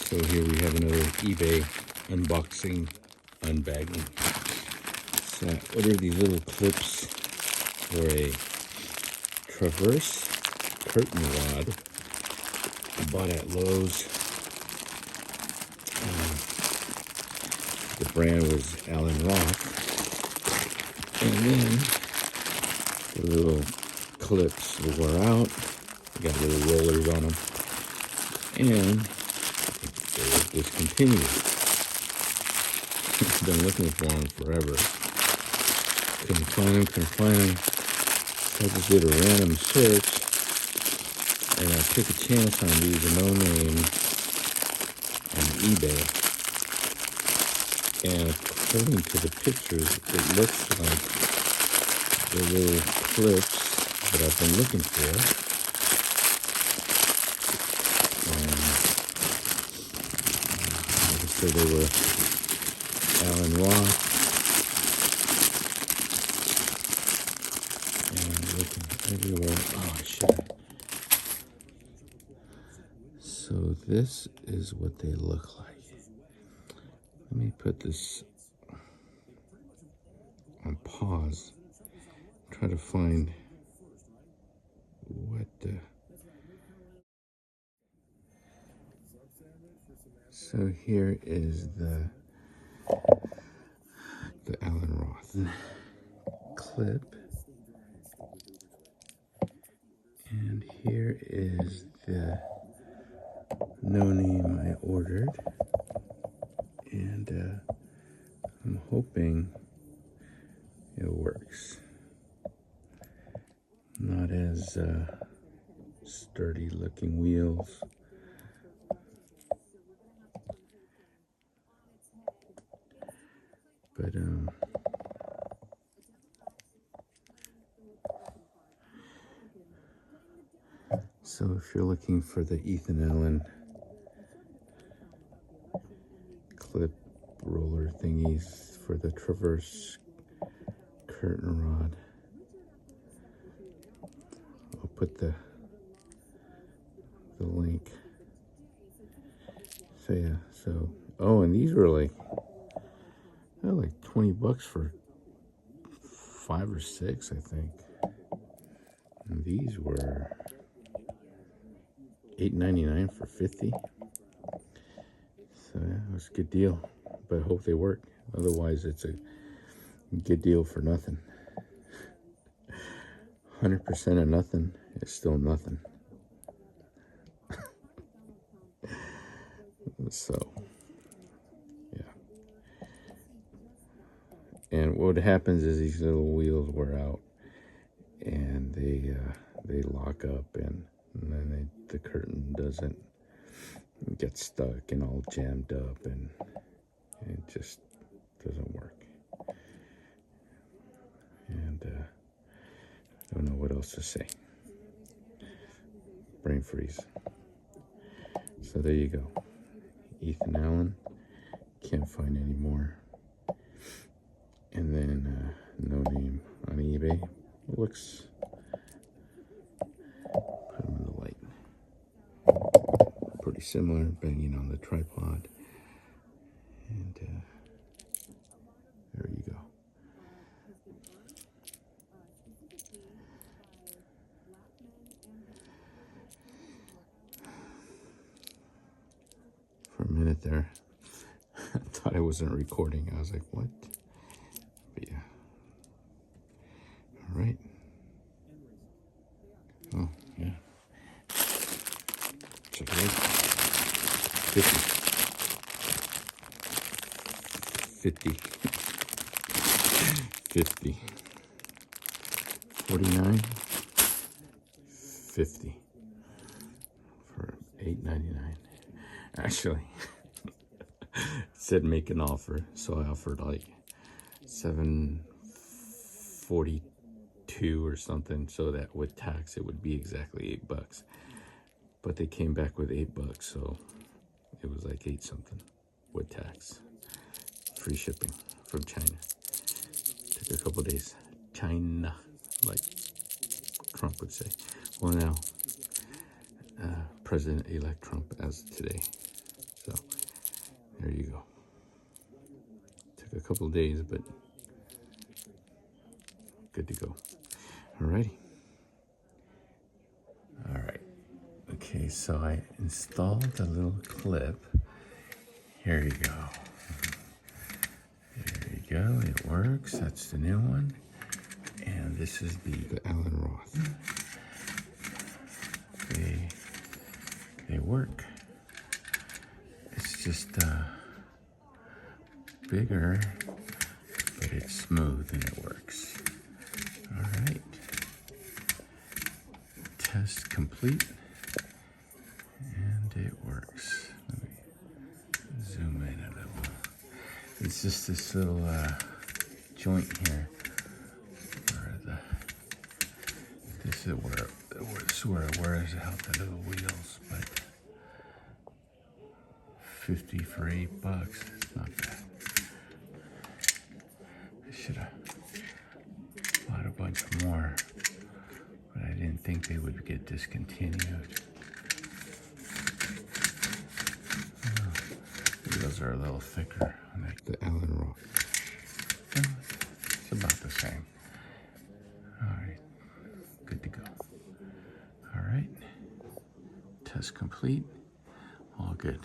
So here we have another eBay unboxing, unbagging. So I ordered these little clips for a traverse curtain rod I bought at Lowe's. The brand was Allen Roth. And then the little clips wore out. They got little rollers on them. And they were discontinued. I've been looking for them forever. Couldn't find them. So I just did a random search. And I took a chance on these no name on eBay. And according to the pictures, it looks like the little clips that I've been looking for. Like I said, they were Allen Roth. And looking everywhere. Oh, shit. So this is what they look like. Let me put this on pause. Try to find what the... So here is the Allen Roth clip. And here is the no name I ordered. And I'm hoping it works. Not as sturdy looking wheels. But so if you're looking for the Ethan Allen clip roller thingies for the traverse curtain rod, I'll put the link. So yeah, so oh, and these were like, they're like $20 for 5 or 6, I think. And these were $8.99 for 50. So yeah, it was a good deal, but I hope they work. Otherwise, it's a good deal for nothing. 100% of nothing is still nothing. So, yeah. And what happens is these little wheels wear out, and they lock up, and then the curtain doesn't get stuck and all jammed up, and it just doesn't work. And I don't know what else to say. Brain freeze. So there you go. Ethan Allen. Can't find any more. And then no name on eBay. Looks. Put them in the light. Pretty similar. Banging on the tripod. And there you go. For a minute there, I thought I wasn't recording. I was like, what? But yeah. All right. Oh, yeah. Check it out. 50. 49. 50 for $8.99. Actually, it said make an offer, so I offered like $7.42 or something, so that with tax it would be exactly $8. But they came back with $8, so it was like 8 something with tax. Free shipping from China. Took a couple days. China, like Trump would say. Well, now President-elect Trump as of today. So there you go. Took a couple of days, but good to go. Alrighty. All right. Okay, so I installed a little clip. Here you go. There you go. It works. That's the new one. And this is the Allen Roth. They work. It's just bigger, but it's smooth and it works. All right. Test complete. And it works. Let me zoom in a little. It's just this little joint here. This is where it out the little wheels, but 50 for $8. It's not bad. I should have bought a bunch more, but I didn't think they would get discontinued. Those are a little thicker. Like the Allen Roth. It's about the same. All right, good to go. All right, test complete. All good.